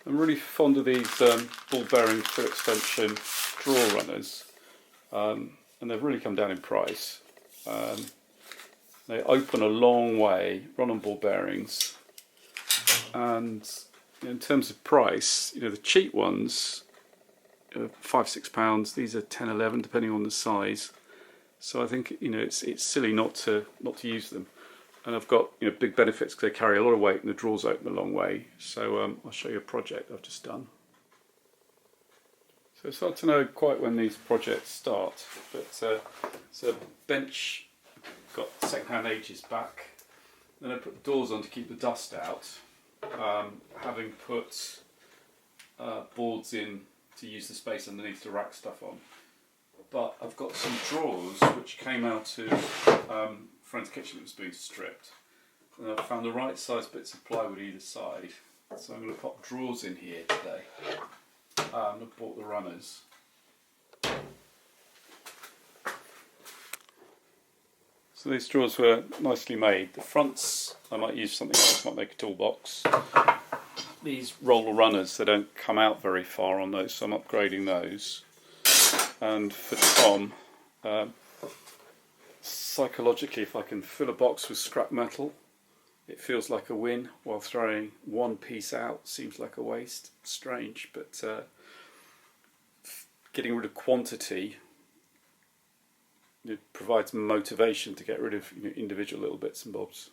I'm really fond of these ball bearing full extension draw runners, and they've really come down in price. They open a long way, run on ball bearings, and in terms of price, the cheap ones are £5–6. These are 10–11 depending on the size. So I think it's silly not to use them. And I've got big benefits because they carry a lot of weight and the drawers open a long way. So I'll show you a project I've just done. So it's hard to know quite when these projects start, but it's a bench, got second-hand ages back. Then I put the doors on to keep the dust out, having put boards in to use the space underneath to rack stuff on. But I've got some drawers which came out of friend's kitchen that was being stripped, and I've found the right size bits of plywood either side, so I'm going to pop drawers in here today. I've bought the runners. So these drawers were nicely made. The fronts I might use something else, might make a toolbox. These roller runners, they don't come out very far on those, so I'm upgrading those. And for Tom, psychologically, if I can fill a box with scrap metal, it feels like a win, while throwing one piece out seems like a waste. Strange, but getting rid of quantity, it provides motivation to get rid of individual little bits and bobs.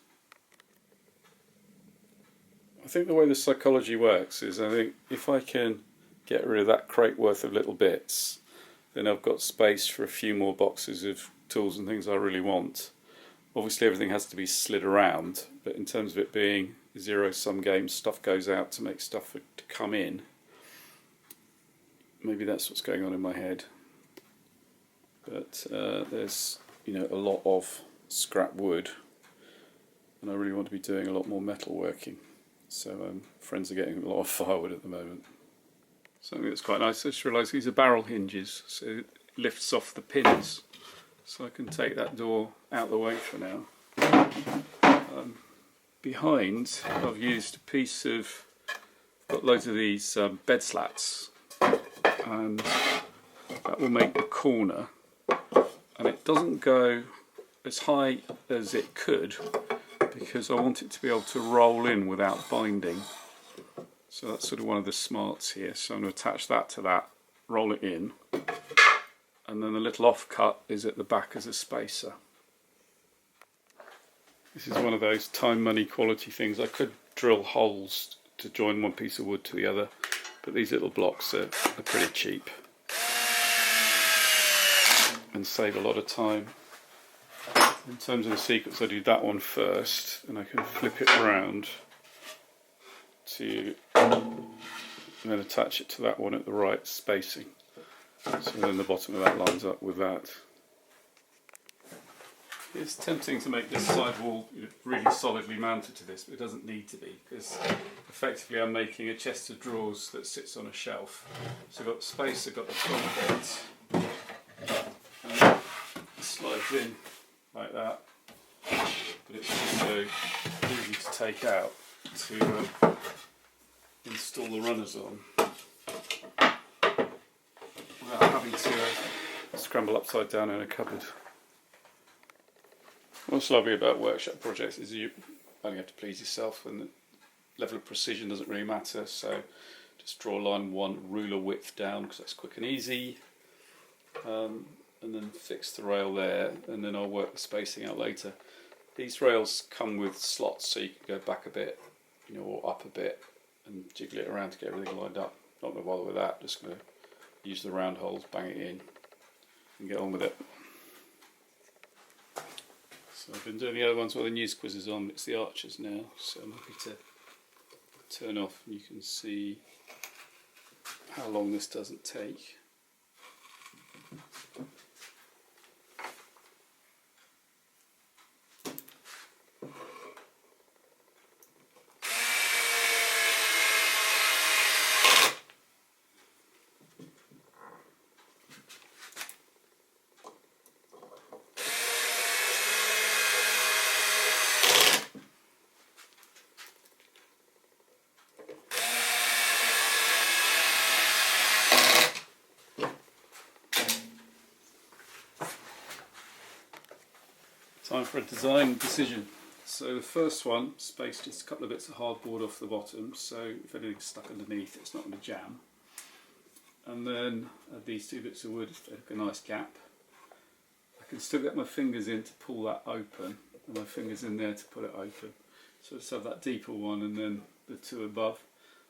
I think the way the psychology works is, I think if I can get rid of that crate worth of little bits, then I've got space for a few more boxes of tools and things I really want. Obviously everything has to be slid around, but in terms of it being a zero-sum game, stuff goes out to make stuff to come in. Maybe that's what's going on in my head. But there's a lot of scrap wood, and I really want to be doing a lot more metal working. So friends are getting a lot of firewood at the moment. Something that's quite nice, I just realised these are barrel hinges, so it lifts off the pins, so I can take that door out of the way for now. Behind, I've used a piece of, got loads of these bed slats, and that will make the corner, and it doesn't go as high as it could because I want it to be able to roll in without binding. So that's sort of one of the smarts here. So I'm going to attach that to that, roll it in, and then the little offcut is at the back as a spacer. This is one of those time, money, quality things. I could drill holes to join one piece of wood to the other, but these little blocks are pretty cheap and save a lot of time. In terms of the sequence, I do that one first, and I can flip it around to, and then attach it to that one at the right spacing. So then the bottom of that lines up with that. It's tempting to make this side wall really solidly mounted to this, but it doesn't need to be, because effectively I'm making a chest of drawers that sits on a shelf. So I've got the space, I've got the front bit, and it slides in like that, but it's also easy to take out to install the runners on without having to scramble upside down in a cupboard. What's lovely about workshop projects is you only have to please yourself, and the level of precision doesn't really matter, so just draw a line one ruler width down because that's quick and easy, and then fix the rail there, and then I'll work the spacing out later. These rails come with slots, so you can go back a bit, or up a bit, and jiggle it around to get everything lined up. Not going to bother with that, just going to use the round holes, bang it in, and get on with it. So I've been doing the other ones where the news quiz is on, it's the archers now, so I'm happy to turn off and you can see how long this doesn't take. Time for a design decision. So the first one, spaced just a couple of bits of hardboard off the bottom, so if anything's stuck underneath it's not going to jam. And then these two bits of wood make a nice gap. I can still get my fingers in to pull that open, and my fingers in there to pull it open. So let's have that deeper one and then the two above.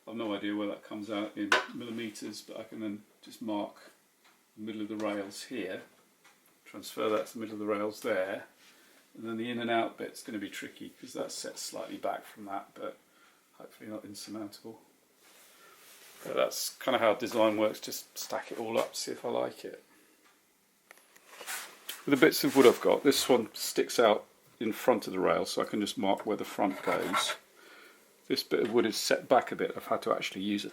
I've no idea where that comes out in millimetres, but I can then just mark the middle of the rails here, transfer that to the middle of the rails there, and then the in and out bit's going to be tricky because that's set slightly back from that, but hopefully not insurmountable. But that's kind of how design works, just stack it all up, see if I like it. With the bits of wood I've got, this one sticks out in front of the rail, so I can just mark where the front goes. This bit of wood is set back a bit. I've had to actually use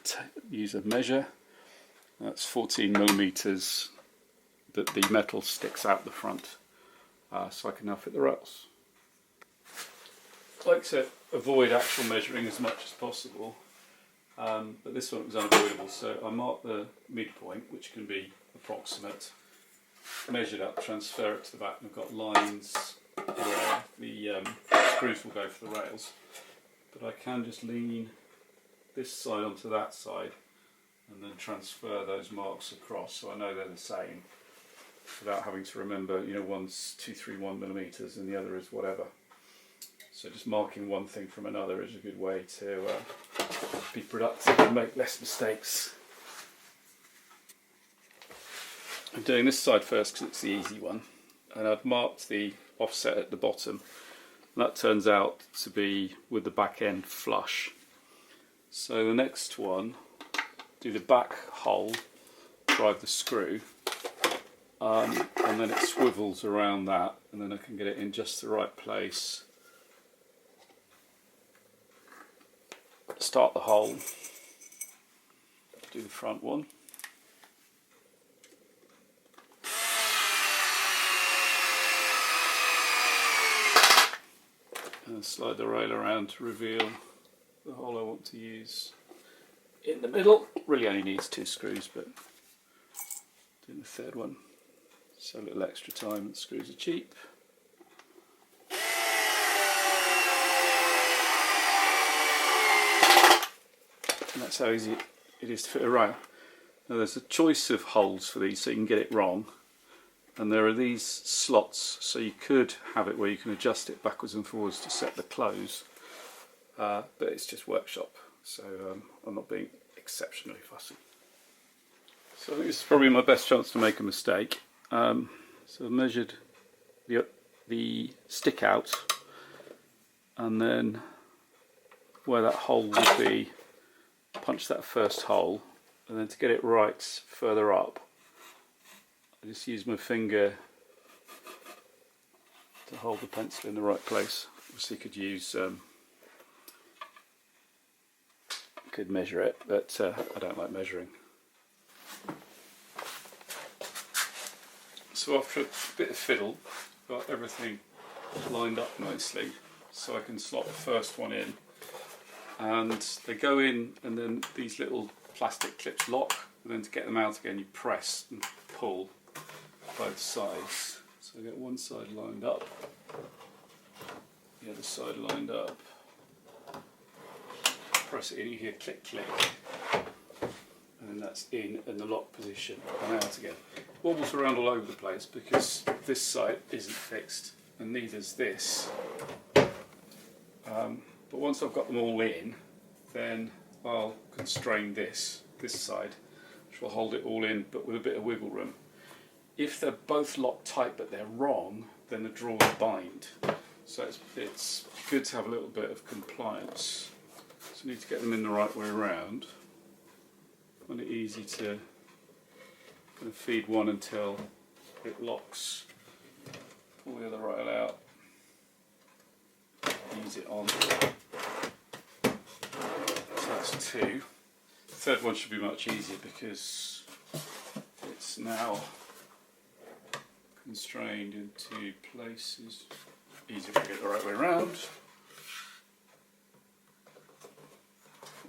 a measure. That's 14 millimeters that the metal sticks out the front, so I can now fit the rails. I like to avoid actual measuring as much as possible, but this one was unavoidable, so I marked the midpoint, which can be approximate, measured up, transfer it to the back, and I've got lines where the screws will go for the rails. But I can just lean this side onto that side and then transfer those marks across, so I know they're the same, without having to remember, you know, one's 231 millimeters and the other is whatever. So just marking one thing from another is a good way to be productive and make less mistakes. I'm doing this side first because it's the easy one, and I've marked the offset at the bottom. And that turns out to be with the back end flush. So the next one, do the back hole, drive the screw, and then it swivels around that, and then I can get it in just the right place. Start the hole, do the front one. And slide the rail around to reveal the hole I want to use in the middle. Really only needs 2 screws, but doing the third one, so a little extra time, and screws are cheap. And that's how easy it is to fit a rail. Now there's a choice of holes for these, so you can get it wrong. And there are these slots, so you could have it where you can adjust it backwards and forwards to set the close, but it's just workshop, so I'm not being exceptionally fussy. So I think this is probably my best chance to make a mistake. So I measured the stick out, and then where that hole would be, punch that first hole, and then to get it right further up, I just use my finger to hold the pencil in the right place. Obviously you could use, could measure it, but I don't like measuring. So after a bit of fiddle, I've got everything lined up nicely, so I can slot the first one in. And they go in, and then these little plastic clips lock, and then to get them out again you press and pull both sides. So I get one side lined up, the other side lined up, press it in, you hear click click, and then that's in the lock position, and out again. Wobbles around all over the place because this side isn't fixed and neither's this. But once I've got them all in, then I'll constrain this side, which will hold it all in but with a bit of wiggle room. If they're both locked tight but they're wrong, then the drawers bind. So it's good to have a little bit of compliance. So you need to get them in the right way around. Find it easy to kind of feed one until it locks. Pull the other rail out. Ease it on. So that's 2. The third one should be much easier because it's now constrained into places. Easier to get the right way around.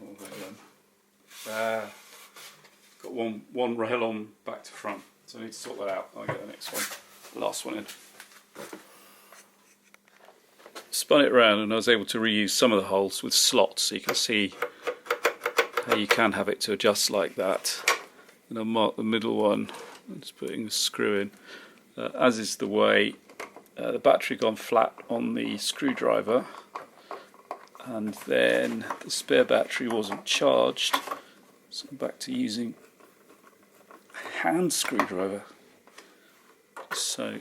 All done. Got one rail on back to front, so I need to sort that out. I'll get the next one, the last one in. spun it around and I was able to reuse some of the holes with slots, so you can see how you can have it to adjust like that. And I'll mark the middle one, I'm just putting the screw in, as is the way the battery gone flat on the screwdriver, and then the spare battery wasn't charged, so I'm back to using a hand screwdriver. So,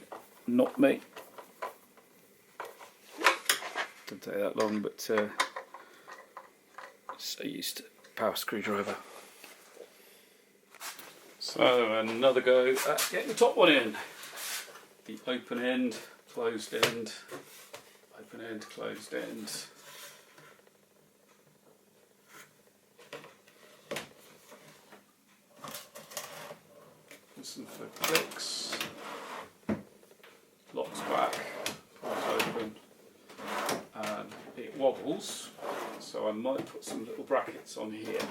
not me. Didn't take that long, but so used to power screwdriver. So another go at getting the top one in. The open end, closed end, open end, closed end. Listen for clicks. Locks back, pulls open, and it wobbles. So I might put some little brackets on here,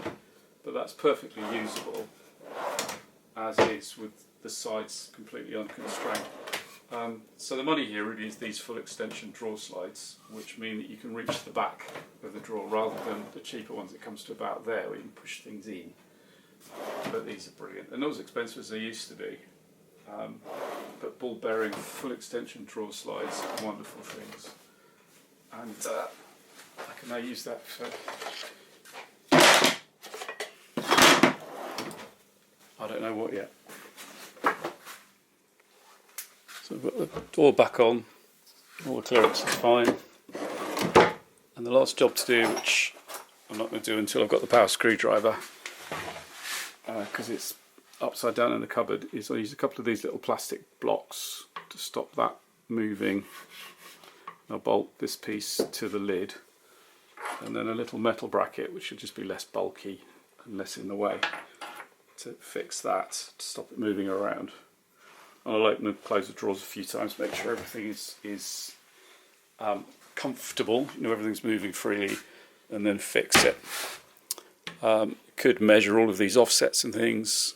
but that's perfectly usable as is with the sides completely unconstrained. So the money here really is these full extension drawer slides, which mean that you can reach the back of the drawer rather than the cheaper ones that comes to about there where you can push things in. But these are brilliant. They're not as expensive as they used to be, but ball bearing full extension drawer slides are wonderful things. And I can now use that for I don't know what yet. So I've got the door back on, all the clearance is fine. And the last job to do, which I'm not going to do until I've got the power screwdriver, because it's upside down in the cupboard, is I use a couple of these little plastic blocks to stop that moving. I'll bolt this piece to the lid, and then a little metal bracket which should just be less bulky and less in the way to fix that, to stop it moving around. And I'll open and close the drawers a few times, make sure everything is comfortable, you know, everything's moving freely, and then fix it. Could measure all of these offsets and things,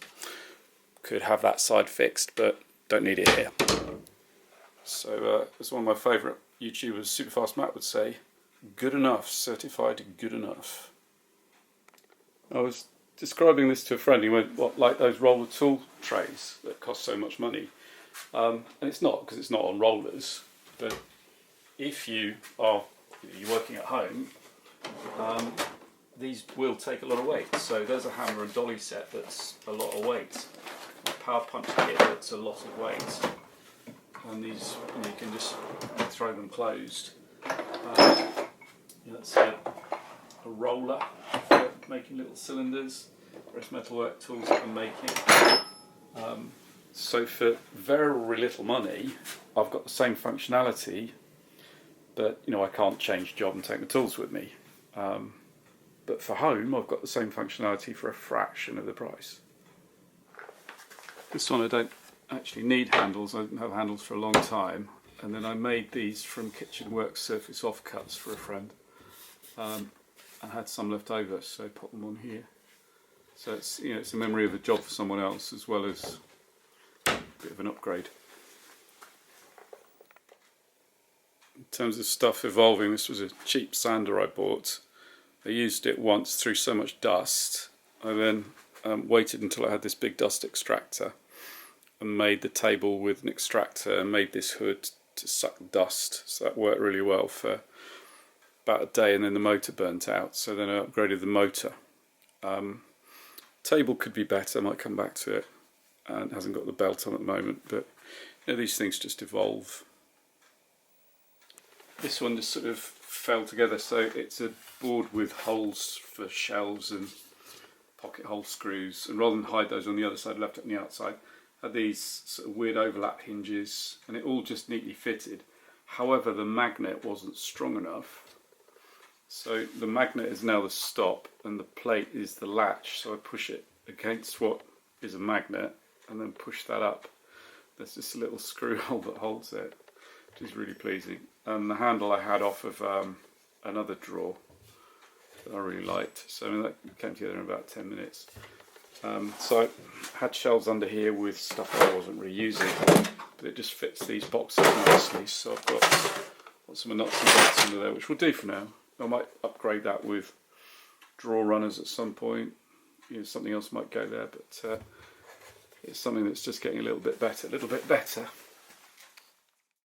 could have that side fixed, but don't need it here. So as one of my favourite YouTubers, Superfast Matt, would say, good enough, certified good enough. I was describing this to a friend, he went, what, like those roller tool trays that cost so much money? And it's not, because it's not on rollers, but if you're working at home, these will take a lot of weight. So there's a hammer and dolly set that's a lot of weight, a power punch kit that's a lot of weight, and these, you can just throw them closed. That's a roller for making little cylinders, various metalwork tools that I'm making. So for very little money, I've got the same functionality, but you know, I can't change job and take the tools with me. But for home, I've got the same functionality for a fraction of the price. This one I don't actually need handles, I didn't have handles for a long time, and then I made these from kitchen work surface offcuts for a friend. I had some left over, so I put them on here. So it's, you know, it's a memory of a job for someone else as well as a bit of an upgrade. In terms of stuff evolving, this was a cheap sander I bought. I used it once, through so much dust. I then waited until I had this big dust extractor and made the table with an extractor and made this hood to suck dust. So that worked really well for about a day, and then the motor burnt out. So then I upgraded the motor. Table could be better, I might come back to it. And it hasn't got the belt on at the moment, but you know, these things just evolve. This one just sort of fell together, so it's a board with holes for shelves and pocket hole screws, and rather than hide those on the other side, left it on the outside. Had these sort of weird overlap hinges, and it all just neatly fitted. However, the magnet wasn't strong enough, so the magnet is now the stop and the plate is the latch, so I push it against what is a magnet and then push that up. There's just a little screw hole that holds it, which is really pleasing. And the handle I had off of another drawer that I really liked, so I mean, that came together in about 10 minutes. So I had shelves under here with stuff that I wasn't really using, but it just fits these boxes nicely. So I've got Got some nuts and bolts under there, which will do for now. I might upgrade that with drawer runners at some point. You know, something else might go there, but it's something that's just getting a little bit better,